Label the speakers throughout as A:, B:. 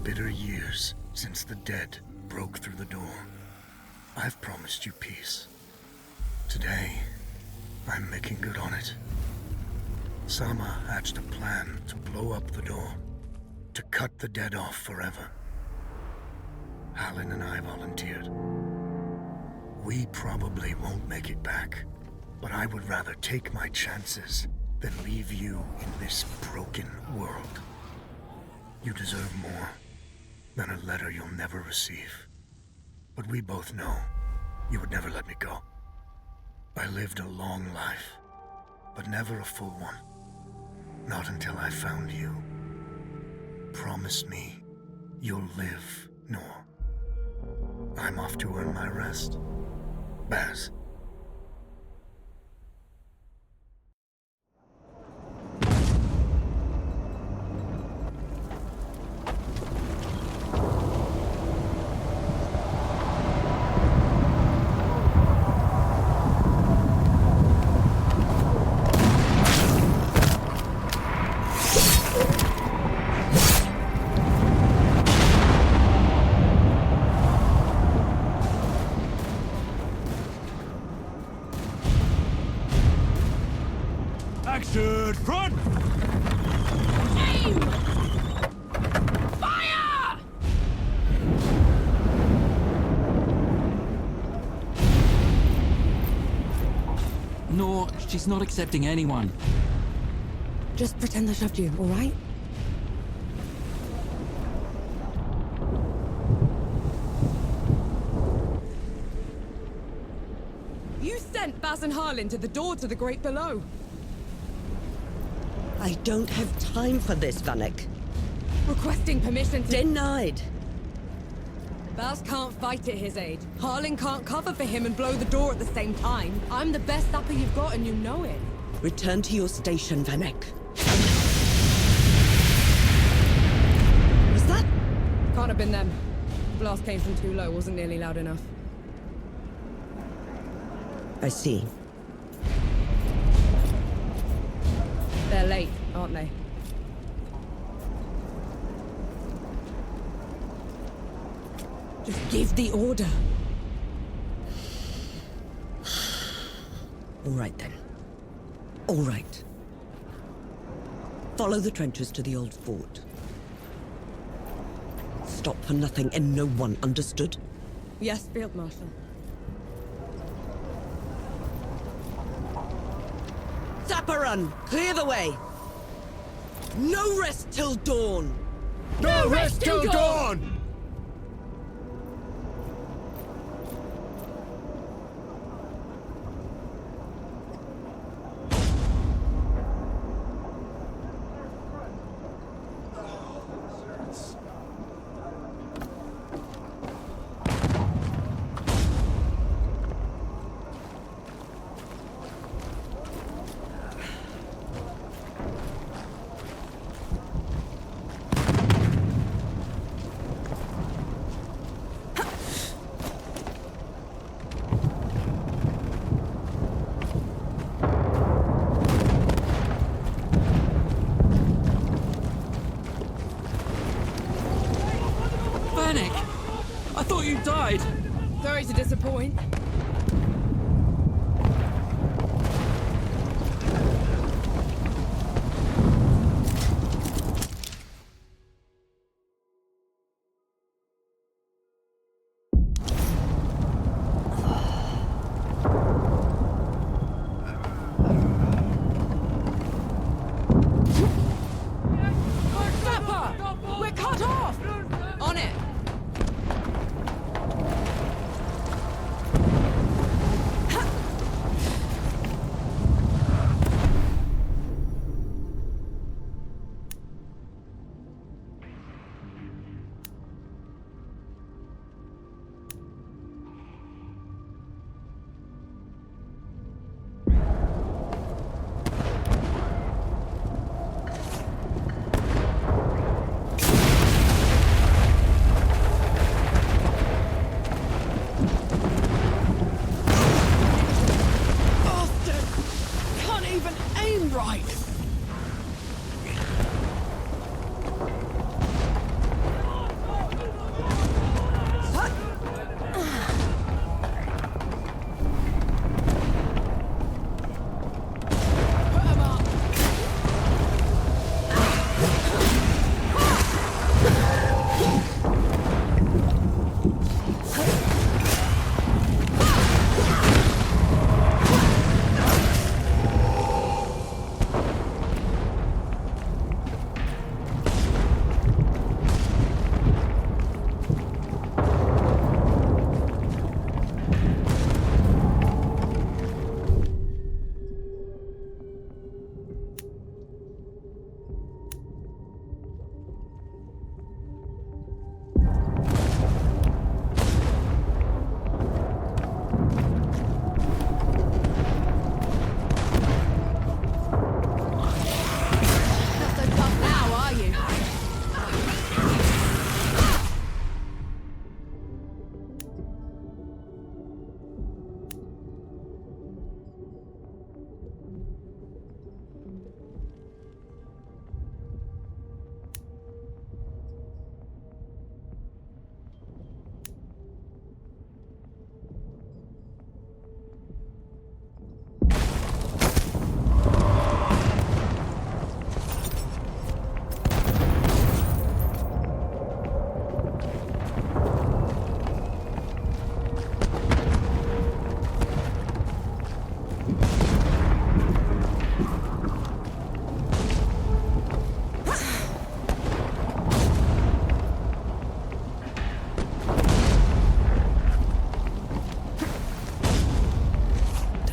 A: bitter years since the dead broke through the door, I've promised you peace. Today, I'm making good on it. Sama hatched a plan to blow up the door, to cut the dead off forever. Halin and I volunteered. We probably won't make it back, but I would rather take my chances than leave you in this broken world. You deserve more than a letter you'll never receive. But we both know you would never let me go. I lived a long life, but never a full one. Not until I found you. Promise me you'll live, Nor. I'm off to earn my rest. Baz.
B: Action front!
C: Aim! Fire!
D: No, she's not accepting anyone.
E: Just pretend I shoved you, all right?
C: You sent Baz and Harlan to the door to the Great Below.
E: I don't have time for this, Vanek.
C: Requesting permission to...
E: Denied.
C: Baz can't fight at his age. Harlan can't cover for him and blow the door at the same time. I'm the best sapper you've got and you know it.
E: Return to your station, Vanek. Was that?
C: Can't have been them. The blast came from too low, wasn't nearly loud enough.
E: I see.
C: They're late, aren't they? Just give the order.
E: All right, then. All right. Follow the trenches to the old fort. Stop for nothing and no one, understood?
C: Yes, Field Marshal.
E: Sapper, clear the way! No rest till dawn!
B: No rest till dawn!
D: I thought you died!
C: Sorry to disappoint. Sapper! We're cut off! On it!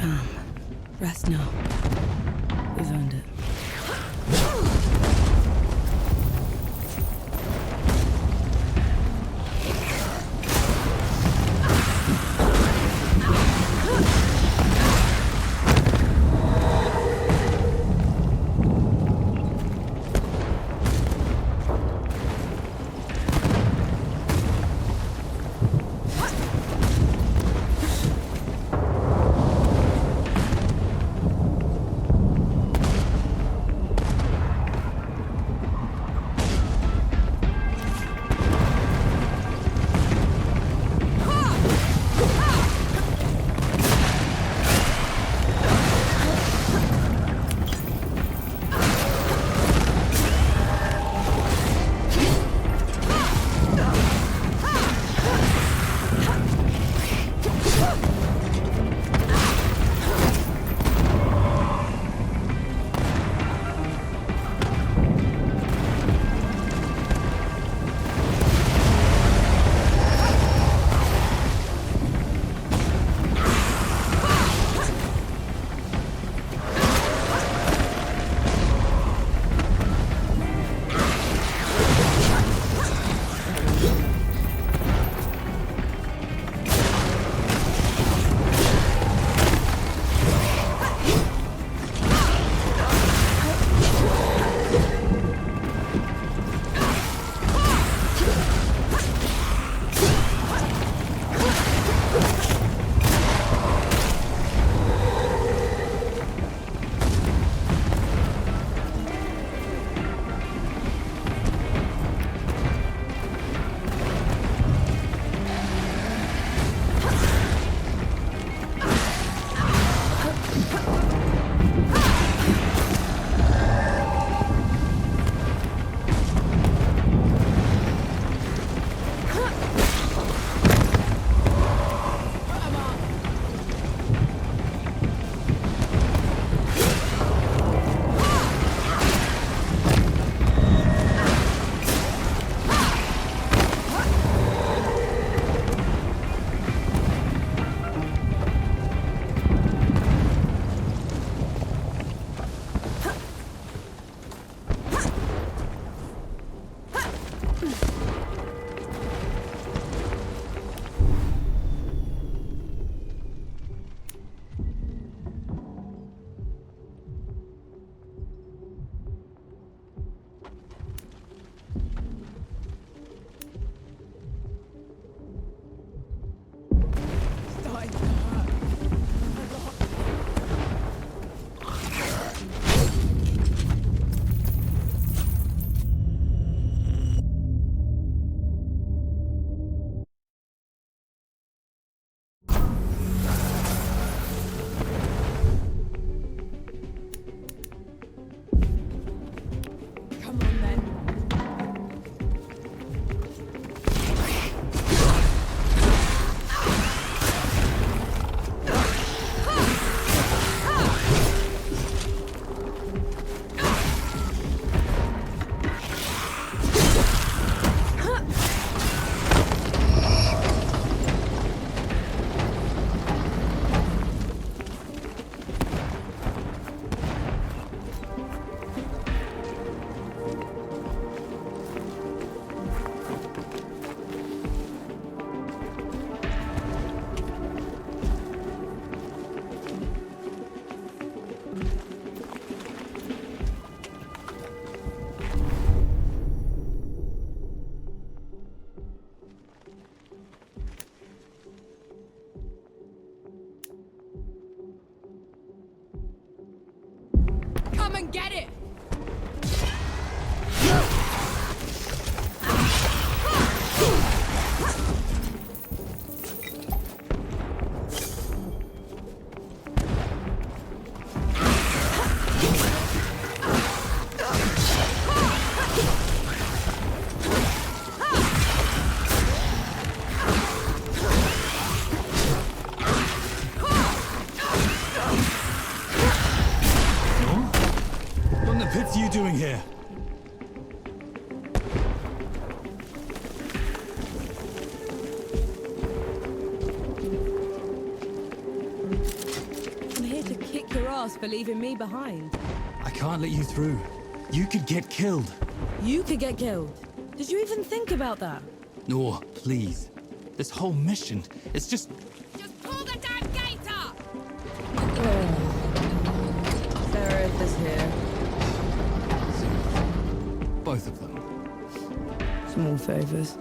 C: Calm. Rest now. We've earned it. Come and get it!
B: What in the pits are you doing here?
C: kick your ass for leaving me behind.
B: I can't let you through. You could get killed.
C: You could get killed. Did you even think about that?
B: Nor, please. This whole mission, it's just...
C: Just pull the damn gate up! Seraph is here.
B: both of them.
C: Small favors.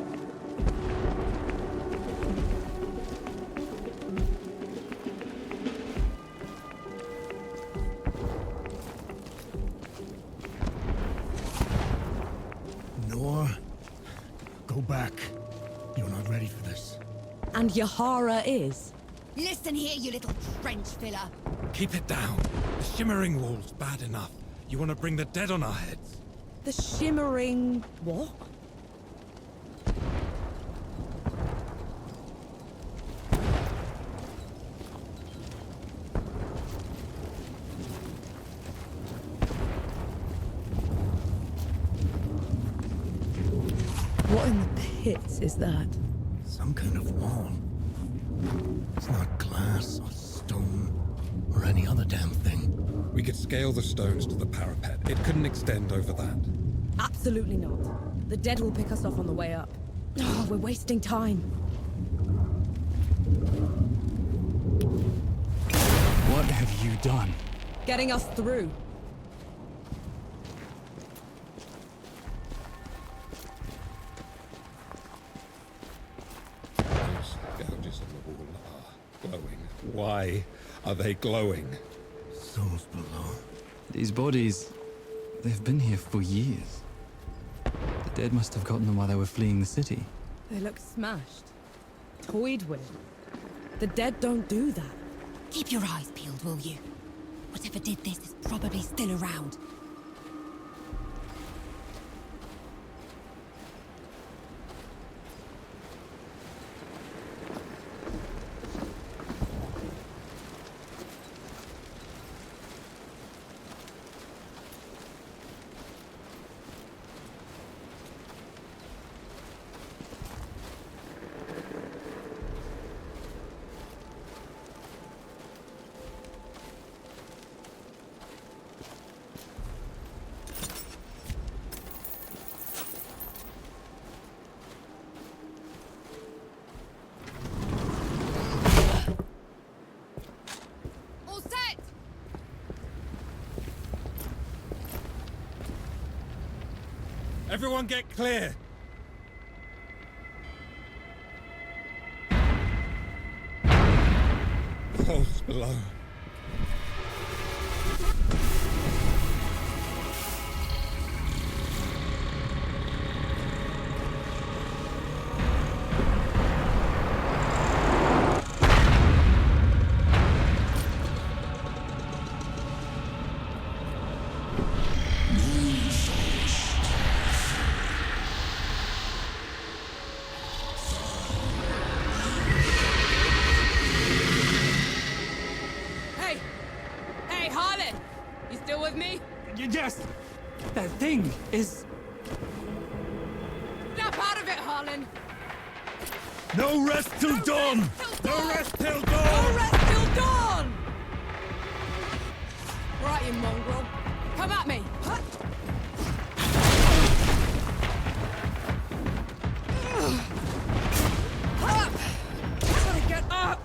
A: Go back. You're not ready for this.
C: And Yahara is.
F: Listen here, you little trench filler.
G: Keep it down. The shimmering wall's bad enough. You want to bring the dead on our heads?
C: The shimmering... what? What in the pits is that?
A: Some kind of wall. It's not glass or stone or any other damn thing.
G: We could scale the stones to the parapet. It couldn't extend over that.
C: Absolutely not. The dead will pick us off on the way up. Oh, we're wasting time.
B: What have you done?
C: Getting us through.
G: Those gouges on the wall are glowing. Why are they glowing?
A: Souls below.
B: These bodies, they've been here for years. The dead must have gotten them while they were fleeing the city.
C: They look smashed. Toyed with. The dead don't do that.
F: Keep your eyes peeled, will you? Whatever did this is probably still around.
C: All set!
G: Everyone get clear! Pulse below.
C: Hey! Hey, Harlan! You still with me?
B: Yes! That thing is...
C: Snap out of it, Harlan!
A: No rest till dawn!
G: No rest till
C: No
G: dawn!
C: rest till dawn! Right, you mongrel. Come at me! Huh? Up! Gotta get up!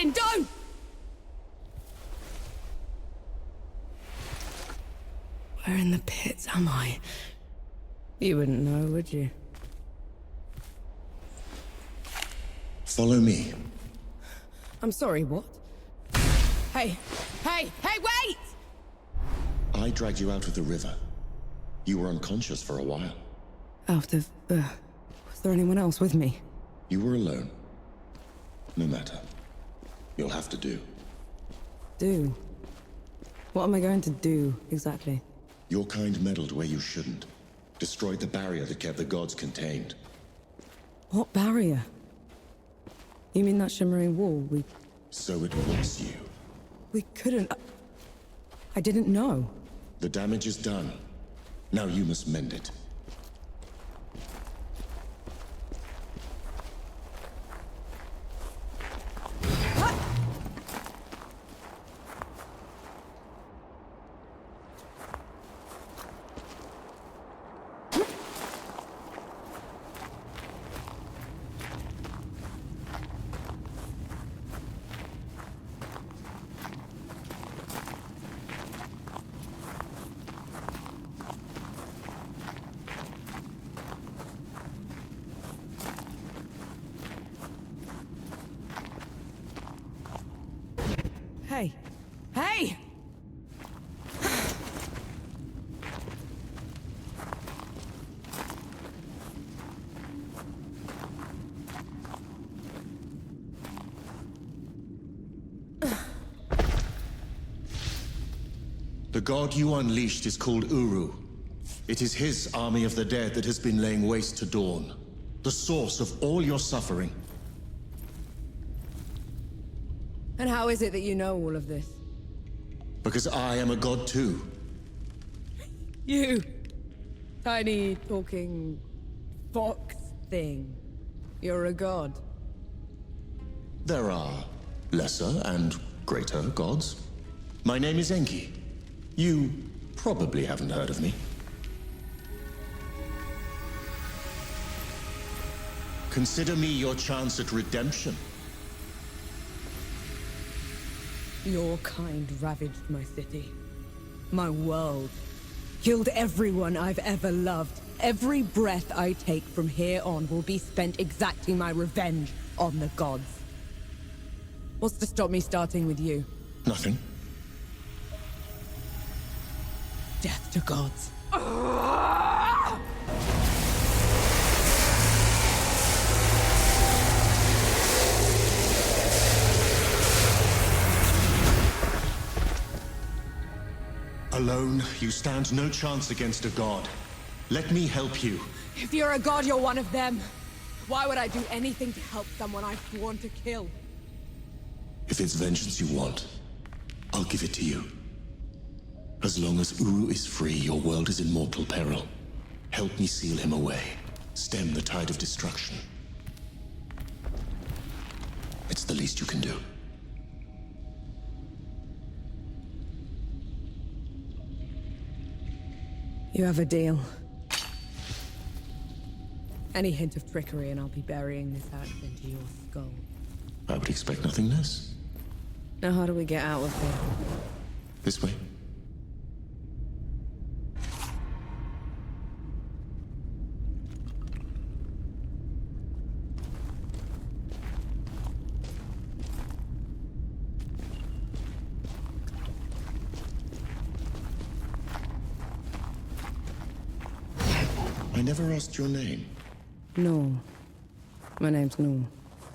C: Listen, don't! Where in the pits am I? You wouldn't know, would you?
H: Follow me.
C: I'm sorry, what? Hey, wait!
H: I dragged you out of the river. You were unconscious for a while.
C: Out of, was there anyone else with me?
H: You were alone. No matter. You'll have to do.
C: Do? What am I going to do, exactly?
H: Your kind meddled where you shouldn't. Destroyed the barrier that kept the gods contained.
C: What barrier? You mean that shimmering wall?
H: So it was you.
C: We couldn't... I didn't know.
H: The damage is done. Now you must mend it.
C: Hey! Hey!
H: The god you unleashed is called Uru. It is his army of the dead that has been laying waste to Dawn. The source of all your suffering.
C: And how is it that you know all of this?
H: Because I am a god too.
C: You! Tiny, talking... fox thing. You're a god.
H: There are lesser and greater gods. My name is Enki. You probably haven't heard of me. Consider me your chance at redemption.
C: Your kind ravaged my city. My world. Killed everyone I've ever loved. Every breath I take from here on will be spent exacting my revenge on the gods. What's to stop me starting with you?
H: Nothing.
C: Death to gods.
H: Alone, you stand no chance against a god. Let me help you.
C: If you're a god, you're one of them. Why would I do anything to help someone I've sworn to kill?
H: If it's vengeance you want, I'll give it to you. As long as Uru is free, your world is in mortal peril. Help me seal him away. Stem the tide of destruction. It's the least you can do.
C: You have a deal. Any hint of trickery and I'll be burying this axe into your skull.
H: I would expect nothing less.
C: Now how do we get out of here?
H: This way. I never asked your name.
C: No. My name's Noor.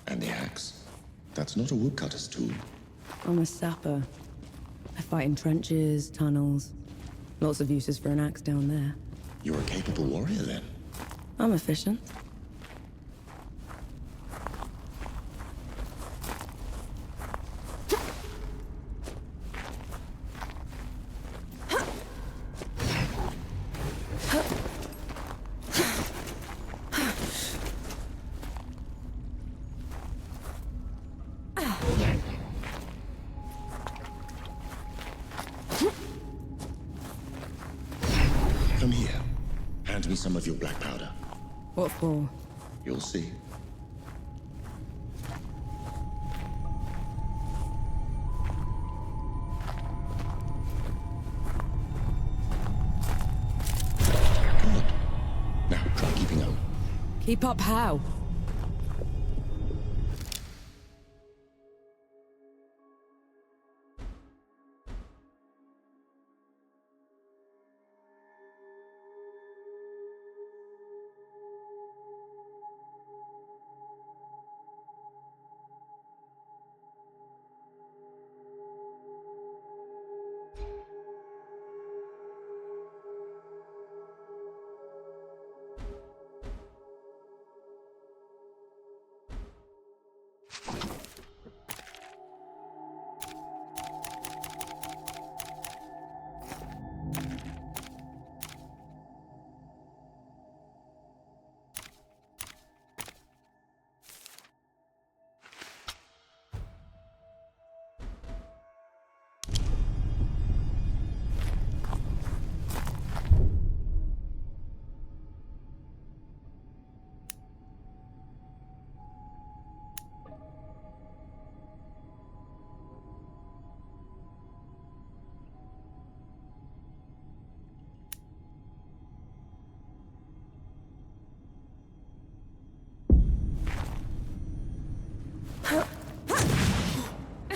H: And the axe? That's not a woodcutter's tool.
C: I'm a sapper. I fight in trenches, tunnels. Lots of uses for an axe down there.
H: You're a capable warrior, then?
C: I'm efficient.
H: Come here. Hand me some of your black powder.
C: What for?
H: You'll see.
C: Keep up how?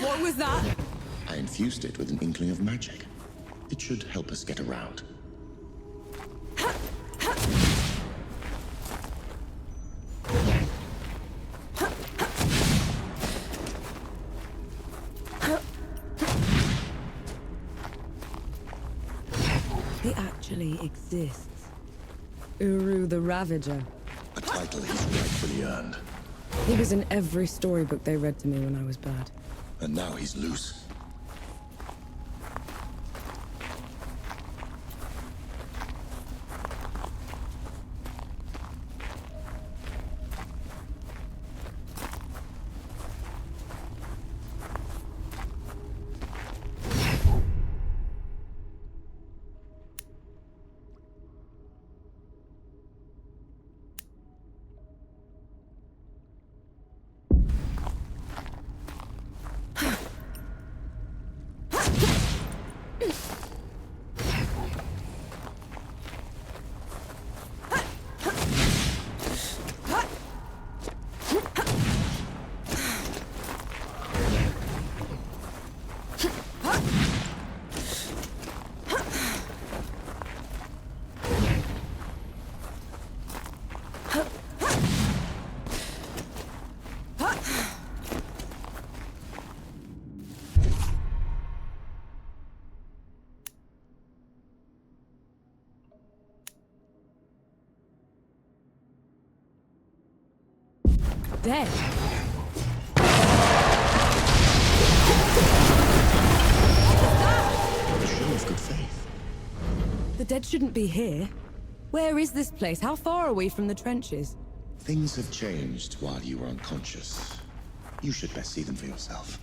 C: What was that?
H: I infused it with an inkling of magic. It should help us get around.
C: He actually exists. Uru the Ravager.
H: A title he's rightfully earned.
C: He was in every storybook they read to me when I was bad.
H: And now he's loose.
C: Dead.
H: A show of good faith.
C: The dead shouldn't be here. Where is this place? How far are we from the trenches?
H: Things have changed while you were unconscious. You should best see them for yourself.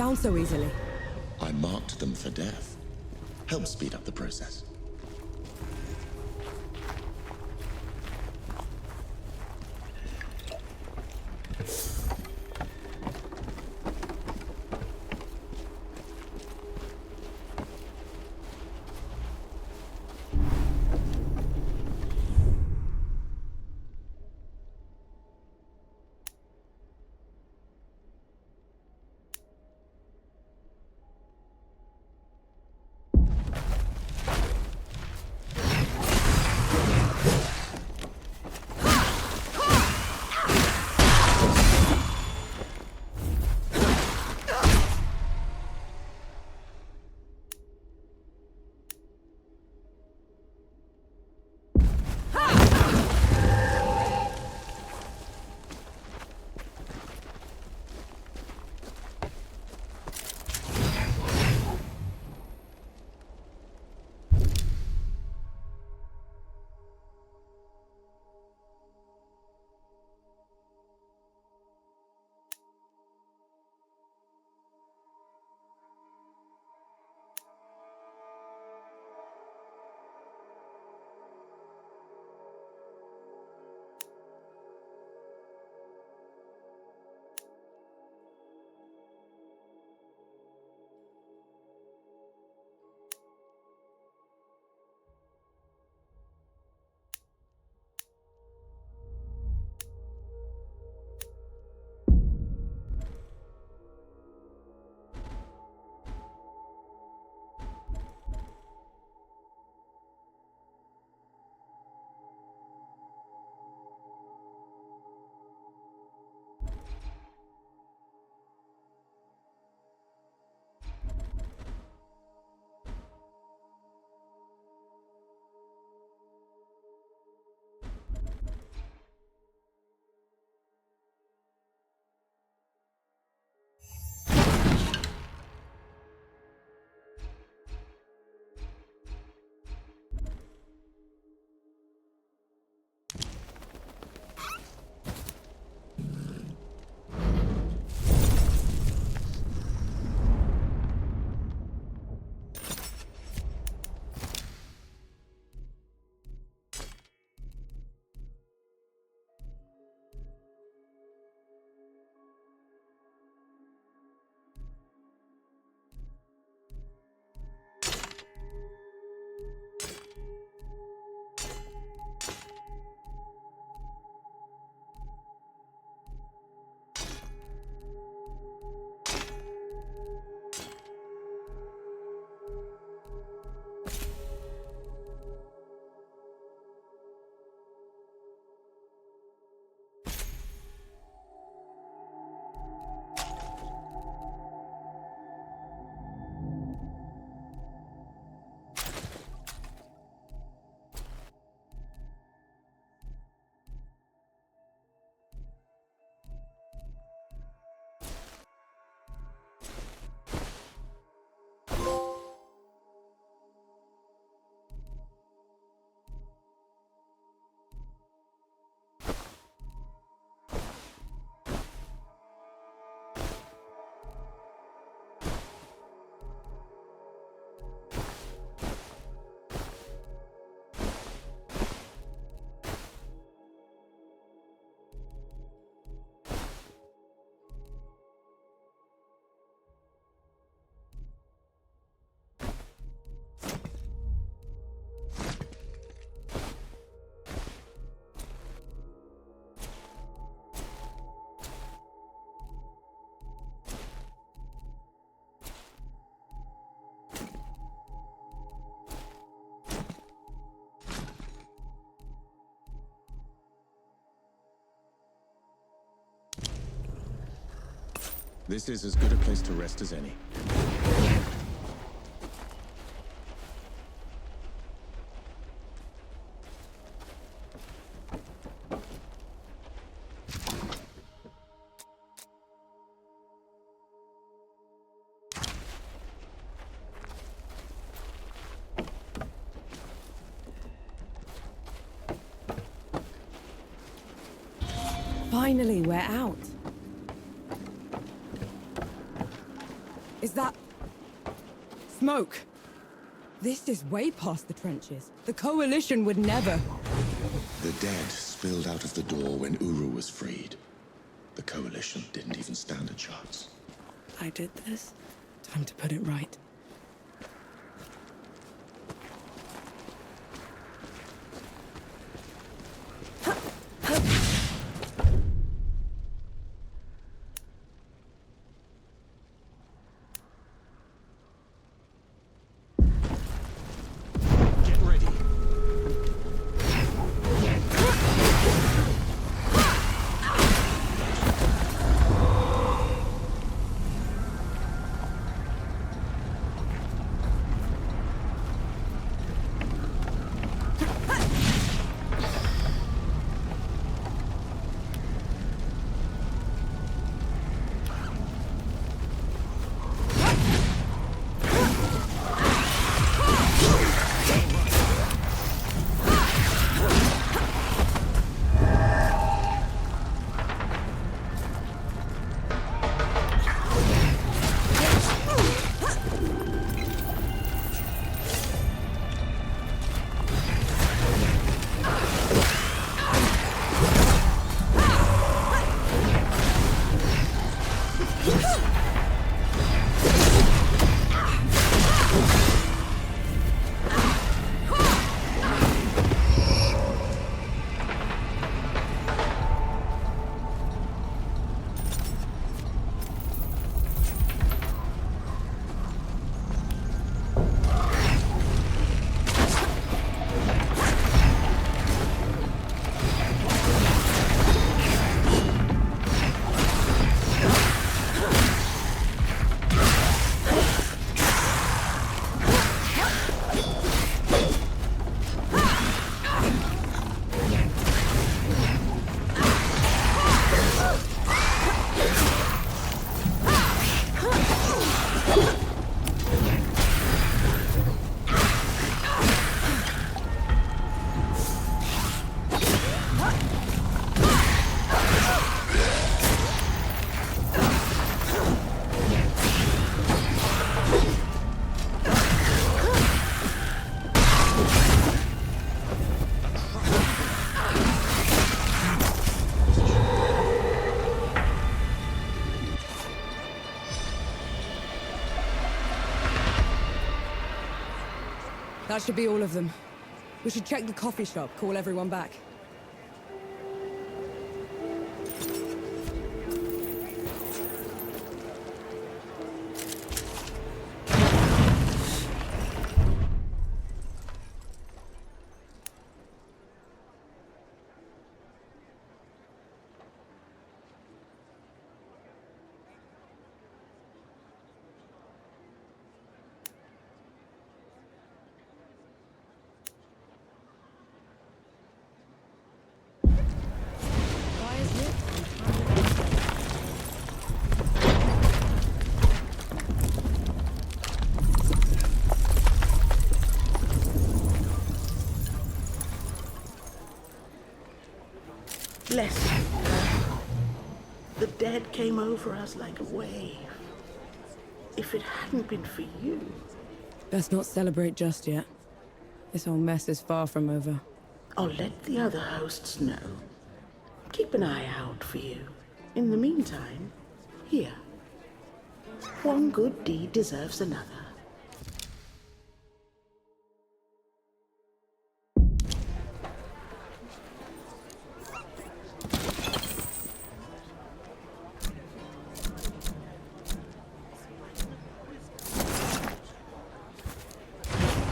C: down so easily?
H: I marked them for death. Help speed up the process.
I: This is as good a place to rest as any.
C: Finally, we're out. that... smoke? This is way past the trenches. The Coalition would never...
H: The dead spilled out of the door when Uru was freed. The Coalition didn't even stand a chance.
C: I did this. Time to put it right. That should be all of them. We should check the coffee shop, call everyone back.
J: Bless you. The dead came over us like a wave. If it hadn't been for you...
C: Best not celebrate just yet. This whole mess is far from over.
J: I'll let the other hosts know. Keep an eye out for you. In the meantime, here. One good deed deserves another.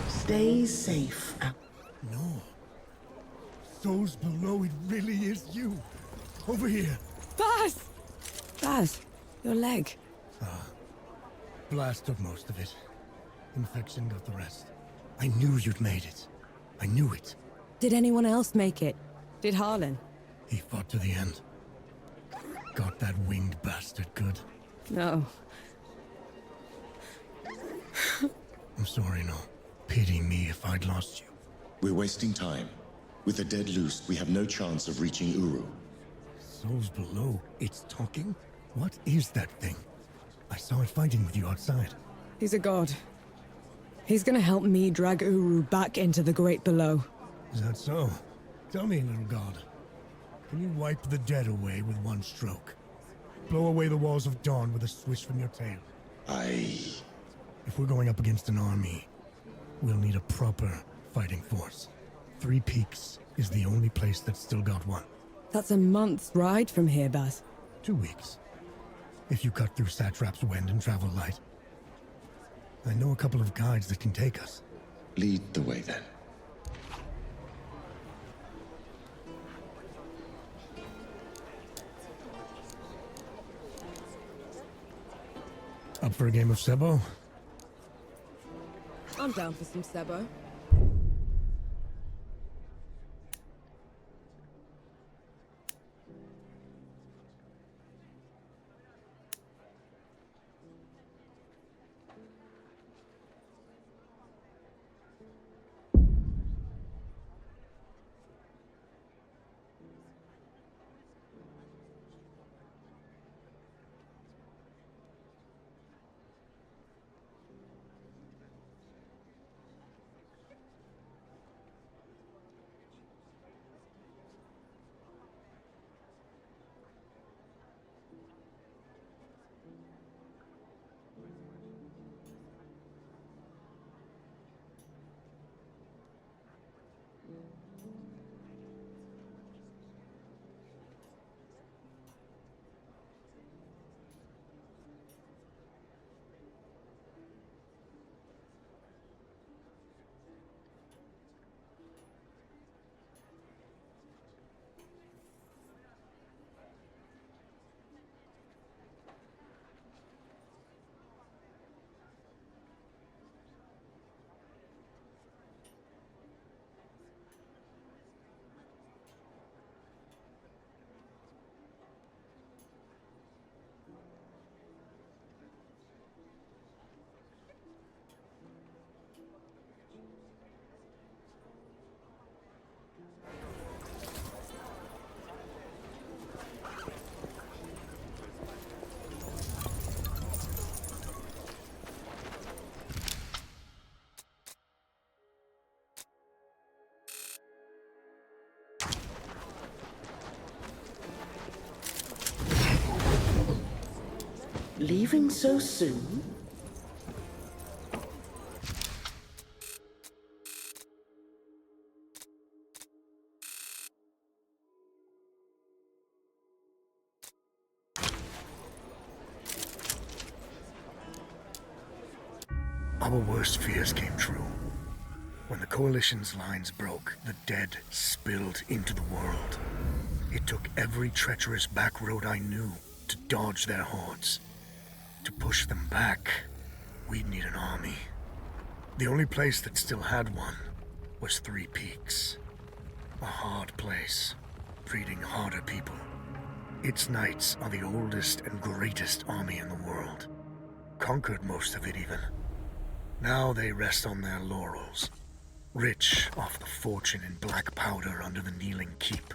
J: Stay safe.
A: No. Those below, it really is you. Over here.
C: Baz! Baz, your leg.
A: Blast took most of it. Infection got the rest. I knew you'd made it. I knew it.
C: Did anyone else make it? Did Harlan?
A: He fought to the end. Got that winged bastard good.
C: No.
A: I'm sorry, no. Pity me if I'd lost you.
H: We're wasting time. With the dead loose, we have no chance of reaching Uru.
A: Souls below, it's talking? What is that thing? I saw it fighting with you outside.
C: He's a god. He's gonna help me drag Uru back into the Great Below.
A: Is that so? Tell me, little god. Can you wipe the dead away with one stroke? Blow away the walls of dawn with a swish from your tail? If we're going up against an army, we'll need a proper fighting force. Three Peaks is the only place that's still got one.
C: That's a month's ride from here, Baz.
A: 2 weeks. If you cut through Satrap's Wind and travel light. I know a couple of guides that can take us.
H: Lead the way, then.
A: Up for a game of Sebo?
C: I'm down for some Sebo.
J: Leaving so soon?
A: Our worst fears came true. When the Coalition's lines broke, the dead spilled into the world. It took every treacherous back road I knew to dodge their hordes. To push them back, we'd need an army. The only place that still had one was Three Peaks. A hard place, breeding harder people. Its knights are the oldest and greatest army in the world. Conquered most of it even. Now they rest on their laurels, rich off the fortune in black powder under the kneeling keep.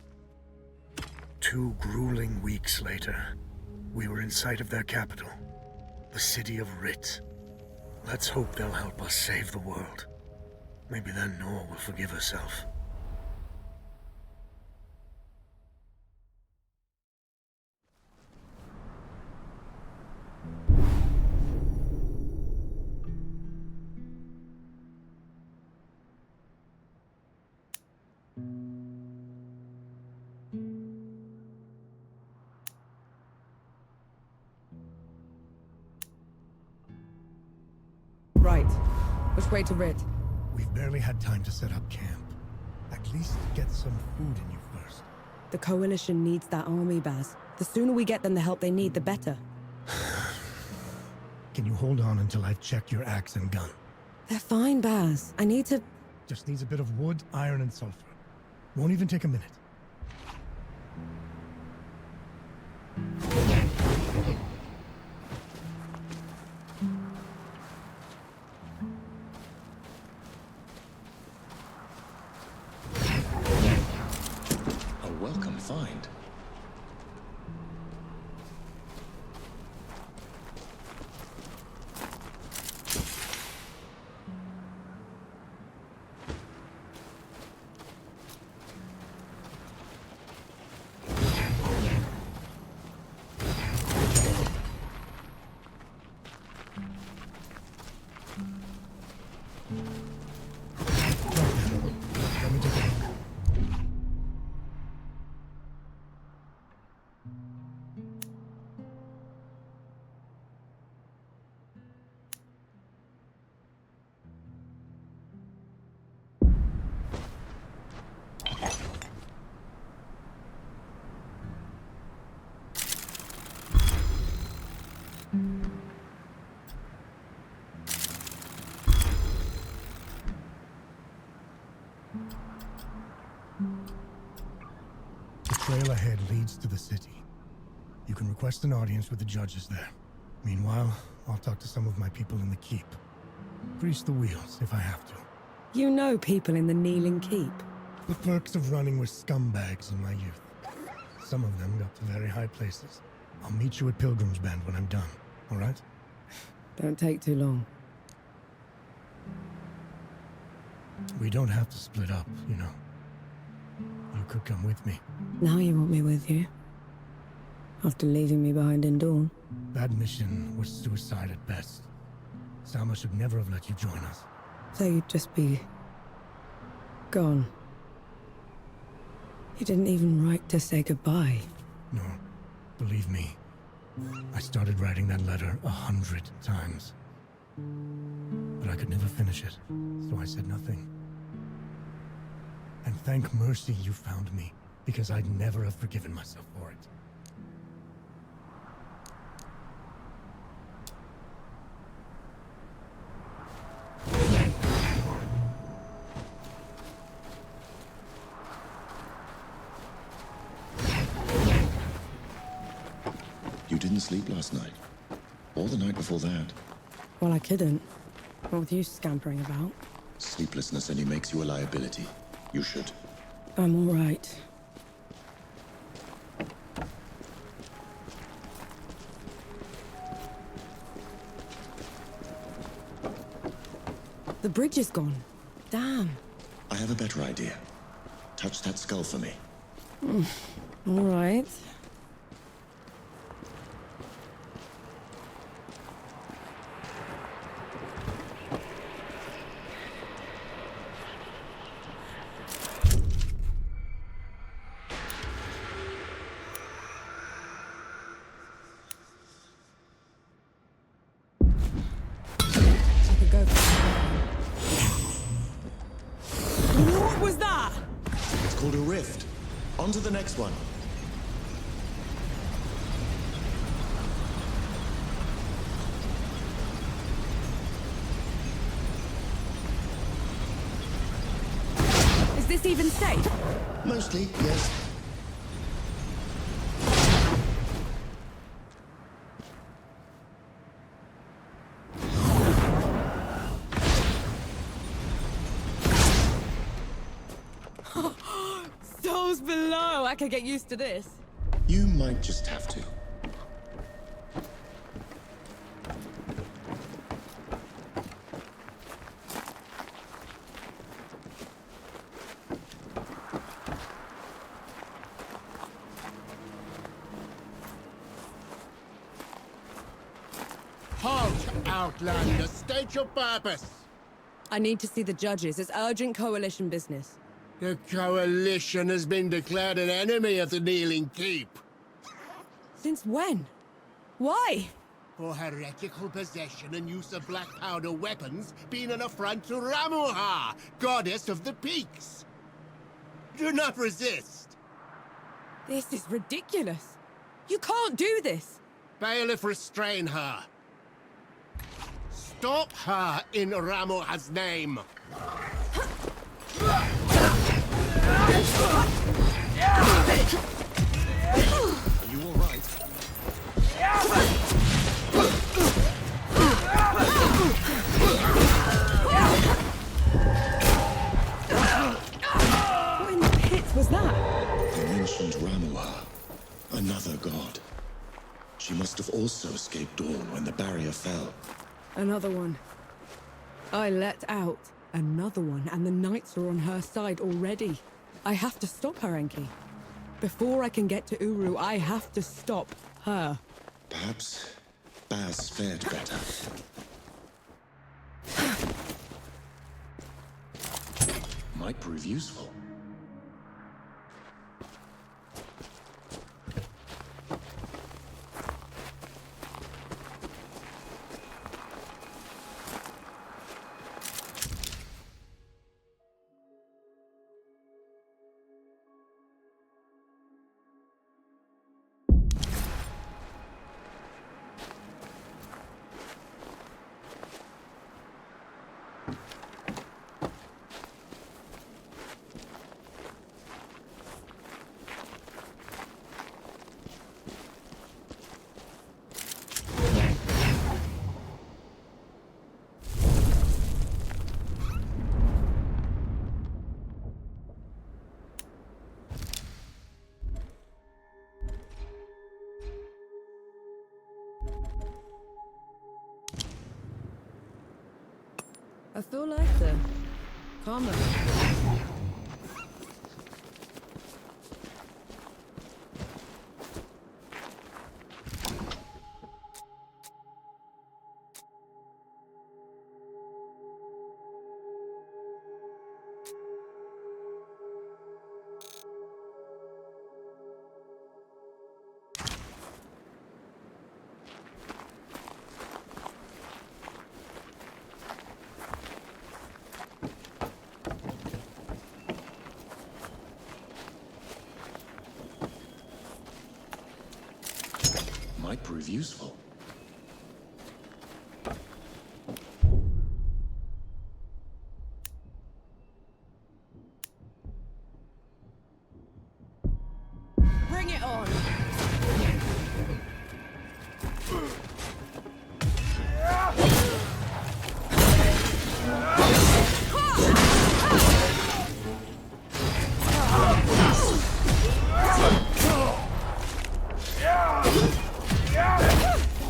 A: 2 grueling weeks later, we were in sight of their capital, the city of Ritz. Let's hope they'll help us save the world. Maybe then Nor will forgive herself.
C: Right. Which way to Rit?
A: We've barely had time to set up camp. At least get some food in you first.
C: The Coalition needs that army, Baz. The sooner we get them the help they need, the better.
A: Can you hold on until I've checked your axe and gun?
C: They're fine, Baz. I need to...
A: Just needs a bit of wood, iron, and sulfur. Won't even take a minute.
H: A welcome find.
A: trail ahead leads to the city. You can request an audience with the judges there. Meanwhile, I'll talk to some of my people in the keep. Grease the wheels if I have to.
C: You know people in the Kneeling Keep.
A: The perks of running with scumbags in my youth. Some of them got to very high places. I'll meet you at Pilgrim's Bend when I'm done, all right?
C: Don't take too long.
A: We don't have to split up, you know. You could come with me.
C: Now you want me with you? After leaving me behind in Dawn?
A: That mission was suicide at best. Sama should never have let you join us.
C: So you'd just be... gone. You didn't even write to say goodbye.
A: No, believe me. I started writing that letter 100 times. But I could never finish it, so I said nothing. And thank mercy you found me, because I'd never have forgiven myself for it.
H: You didn't sleep last night? Or the night before that?
C: Well, I couldn't. What with you scampering about?
H: Sleeplessness only makes you a liability. You should.
C: I'm all right. The bridge is gone. Damn.
H: I have a better idea. Touch that skull for me.
C: All right. What was that?
H: It's called a rift. On to the next one.
C: Is this even safe?
H: Mostly, yes.
C: Souls below. I could get used to this.
H: You might just have to.
K: Halt, Outlander! State your purpose!
C: I need to see the judges. It's urgent coalition business.
K: The Coalition has been declared an enemy of the Kneeling Keep.
C: Since when? Why?
K: For heretical possession and use of black powder weapons being an affront to Ramuha, goddess of the peaks. Do not resist.
C: This is ridiculous. You can't do this.
K: Bailiff, restrain her. Stop her in Ramuha's name.
H: Are you all right?
C: What in the pits was that?
H: The ancient Ramuha. Another god. She must have also escaped Dawn when the barrier fell.
C: Another one. I let out another one, and the knights are on her side already. I have to stop her, Enki. Before I can get to Uru, I have to stop her.
H: Perhaps Baz fared better. Might prove useful.
C: I feel lighter. Calmer.
H: Might prove useful.
C: Bring it on!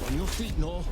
H: On your feet, Nor.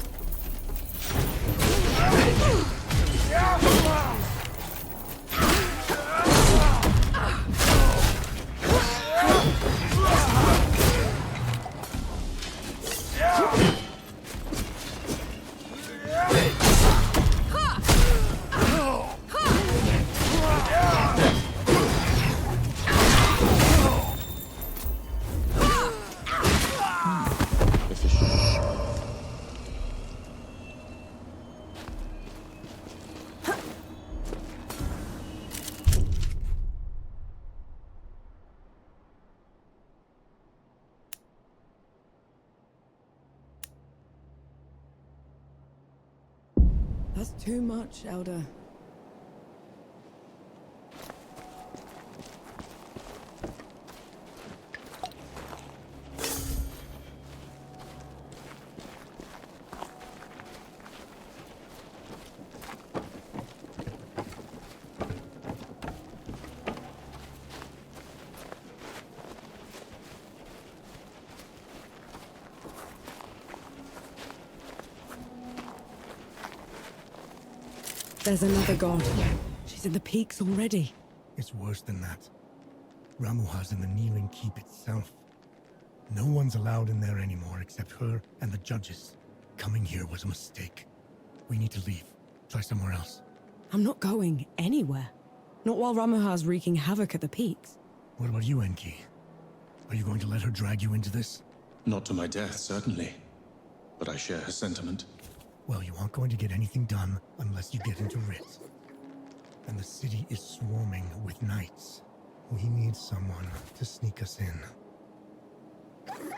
C: That's too much, Elder. There's another god. She's in the peaks already.
A: It's worse than that. Ramuha's in the kneeling keep itself. No one's allowed in there anymore except her and the judges. Coming here was a mistake. We need to leave. Try somewhere else.
C: I'm not going anywhere. Not while Ramuha's wreaking havoc at the peaks.
A: What about you, Enki? Are you going to let her drag you into this?
H: Not to my death, certainly. But I share her sentiment.
A: Well, you aren't going to get anything done unless you get into Ritz. And the city is swarming with knights. We need someone to sneak us in.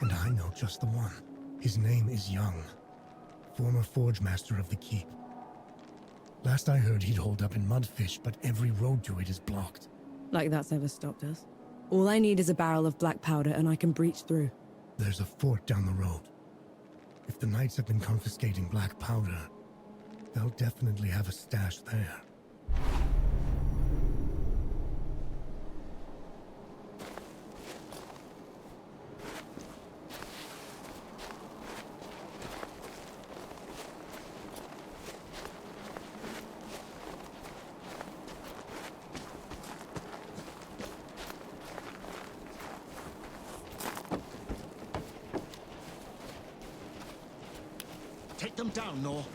A: And I know just the one. His name is Young, former forge master of the keep. Last I heard, he'd hold up in Mudfish, but every road to it is blocked.
C: Like that's never stopped us. All I need is a barrel of black powder and I can breach through.
A: There's a fort down the road. If the knights have been confiscating black powder, they'll definitely have a stash there.
H: Take them down, Nor.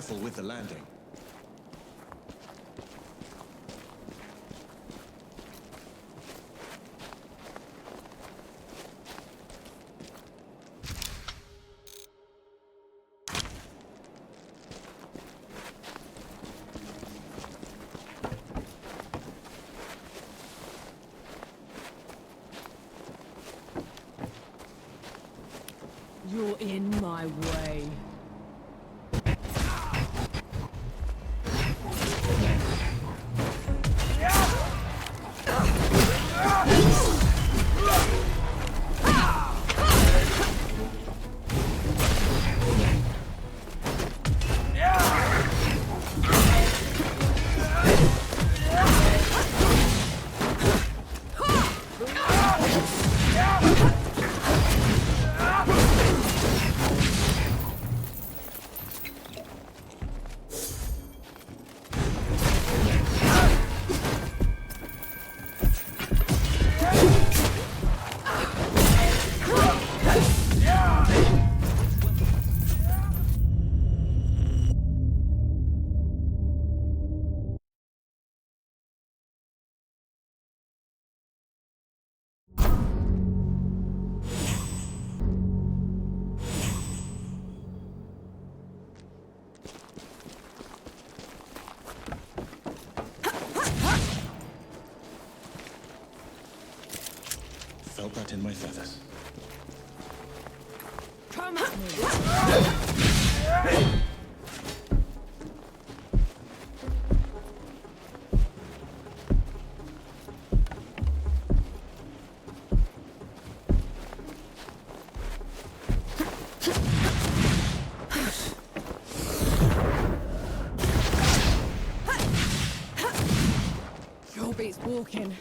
I: careful with the landing.
C: You're in my way.
I: Felt that in my feathers.
C: Come at me. Sure beats walking.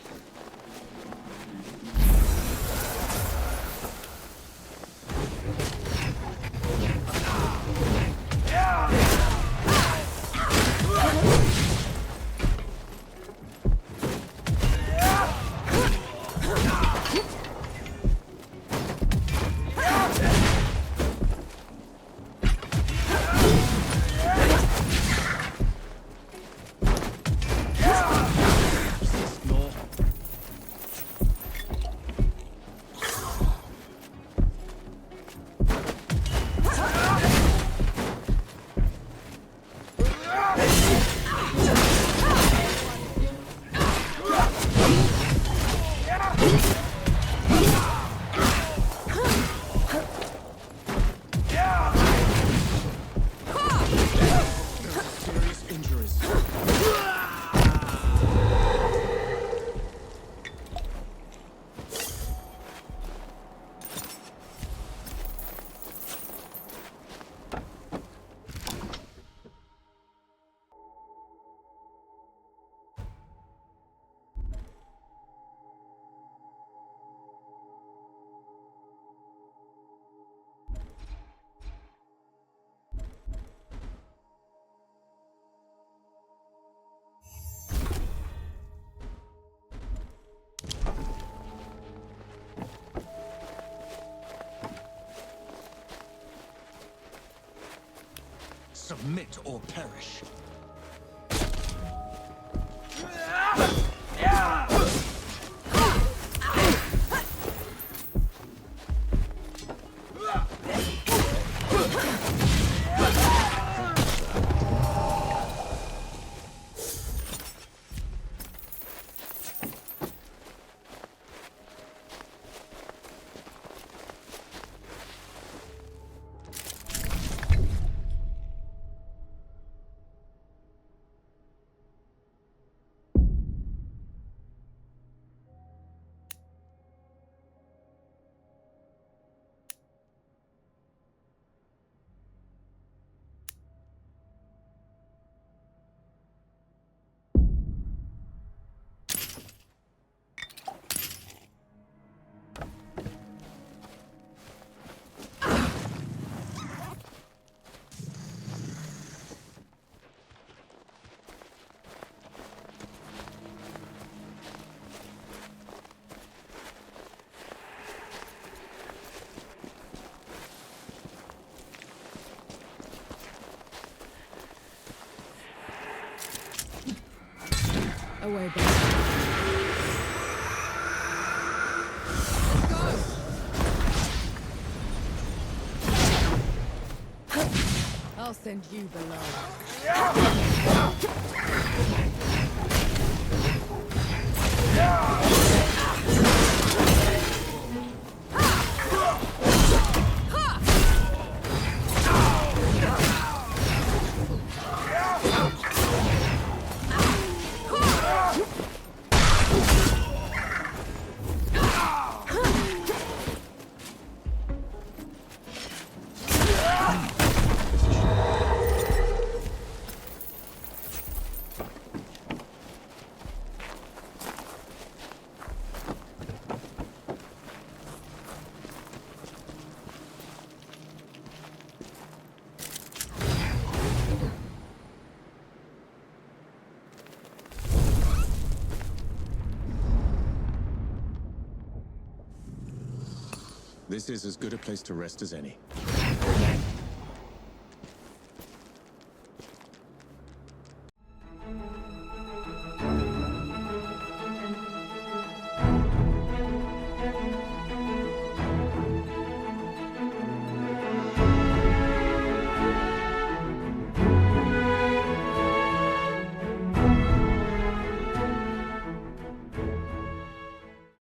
I: Submit or perish.
C: Away, Bandit. I'll send you below.
H: This is as good a place to rest as any.